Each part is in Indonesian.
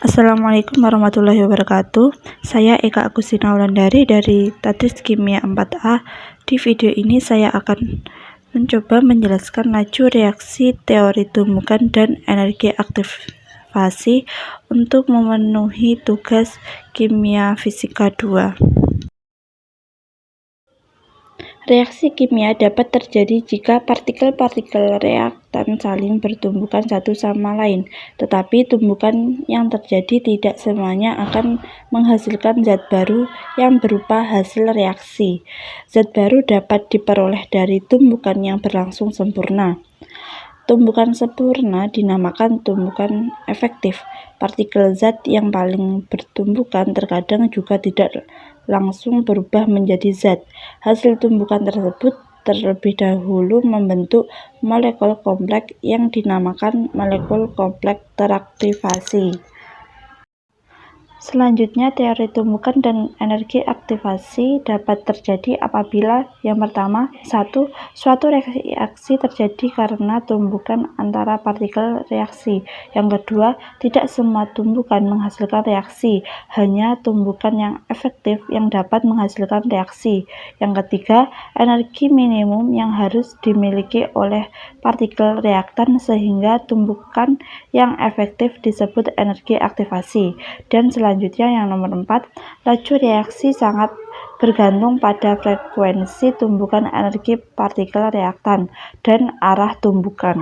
Assalamualaikum warahmatullahi wabarakatuh. Saya Eka Agustina Wulandari dari Tadris Kimia 4A. Di video ini saya akan mencoba menjelaskan laju reaksi teori tumbukan dan energi aktivasi untuk memenuhi tugas kimia fisika 2. Reaksi kimia dapat terjadi jika partikel-partikel reaktan saling bertumbukan satu sama lain, tetapi tumbukan yang terjadi tidak semuanya akan menghasilkan zat baru yang berupa hasil reaksi. Zat baru dapat diperoleh dari tumbukan yang berlangsung sempurna. Tumbukan sempurna dinamakan tumbukan efektif. Partikel zat yang paling bertumbukan terkadang juga tidak langsung berubah menjadi zat. Hasil tumbukan tersebut terlebih dahulu membentuk molekul kompleks yang dinamakan molekul kompleks teraktivasi. Selanjutnya, teori tumbukan dan energi aktivasi dapat terjadi apabila yang pertama, suatu reaksi terjadi karena tumbukan antara partikel reaksi. Yang kedua, tidak semua tumbukan menghasilkan reaksi, hanya tumbukan yang efektif yang dapat menghasilkan reaksi. Yang ketiga, energi minimum yang harus dimiliki oleh partikel reaktan sehingga tumbukan yang efektif disebut energi aktivasi. Dan selanjutnya yang nomor 4, laju reaksi sangat bergantung pada frekuensi tumbukan energi partikel reaktan dan arah tumbukan.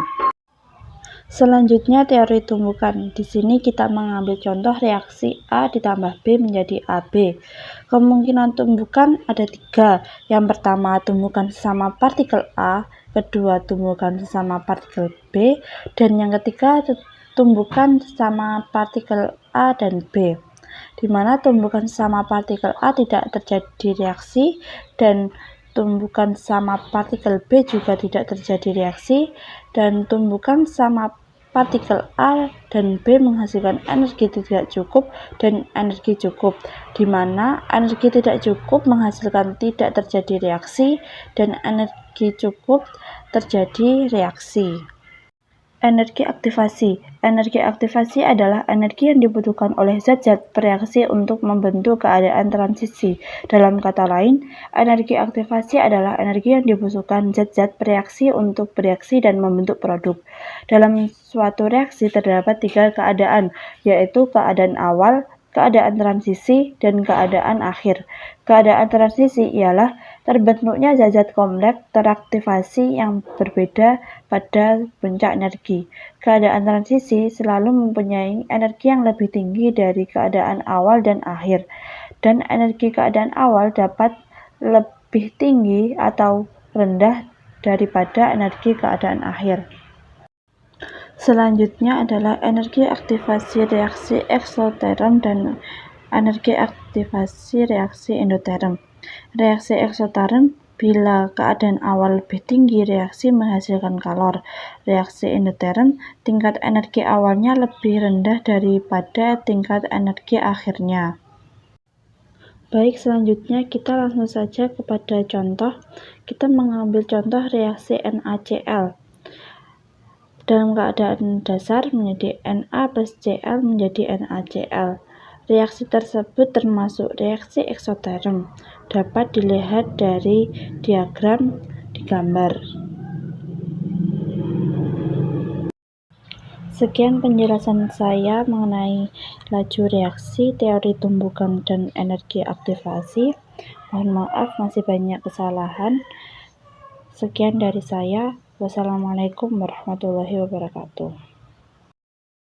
Selanjutnya teori tumbukan. Di sini kita mengambil contoh reaksi A ditambah B menjadi AB. Kemungkinan tumbukan ada 3. Yang pertama, tumbukan sesama partikel A, kedua, tumbukan sesama partikel B, dan yang ketiga, tumbukan sesama partikel A dan B, di mana tumbukan sesama partikel A tidak terjadi reaksi dan tumbukan sesama partikel B juga tidak terjadi reaksi, dan tumbukan sesama partikel A dan B menghasilkan energi tidak cukup dan energi cukup, di mana energi tidak cukup menghasilkan tidak terjadi reaksi dan energi cukup terjadi reaksi. Energi aktivasi. Energi aktivasi adalah energi yang dibutuhkan oleh zat-zat bereaksi untuk membentuk keadaan transisi. Dalam kata lain, energi aktivasi adalah energi yang dibutuhkan zat-zat bereaksi untuk bereaksi dan membentuk produk. Dalam suatu reaksi terdapat 3 keadaan, yaitu keadaan awal, keadaan transisi, dan keadaan akhir. Keadaan transisi ialah terbentuknya zat-zat kompleks teraktivasi yang berbeda pada puncak energi. Keadaan transisi selalu mempunyai energi yang lebih tinggi dari keadaan awal dan akhir, dan energi keadaan awal dapat lebih tinggi atau rendah daripada energi keadaan akhir. Selanjutnya adalah energi aktivasi reaksi eksoterm dan energi aktivasi reaksi endoterm. Reaksi eksoterm, bila keadaan awal lebih tinggi, reaksi menghasilkan kalor. Reaksi endoterm, tingkat energi awalnya lebih rendah daripada tingkat energi akhirnya. Baik, selanjutnya kita langsung saja kepada contoh. Kita mengambil contoh reaksi NaCl. Dalam keadaan dasar menjadi Na plus Cl menjadi NaCl. Reaksi tersebut termasuk reaksi eksoterm. Dapat dilihat dari diagram di gambar. Sekian penjelasan saya mengenai laju reaksi, teori tumbukan, dan energi aktivasi. Mohon maaf masih banyak kesalahan. Sekian dari saya. Wassalamualaikum warahmatullahi wabarakatuh.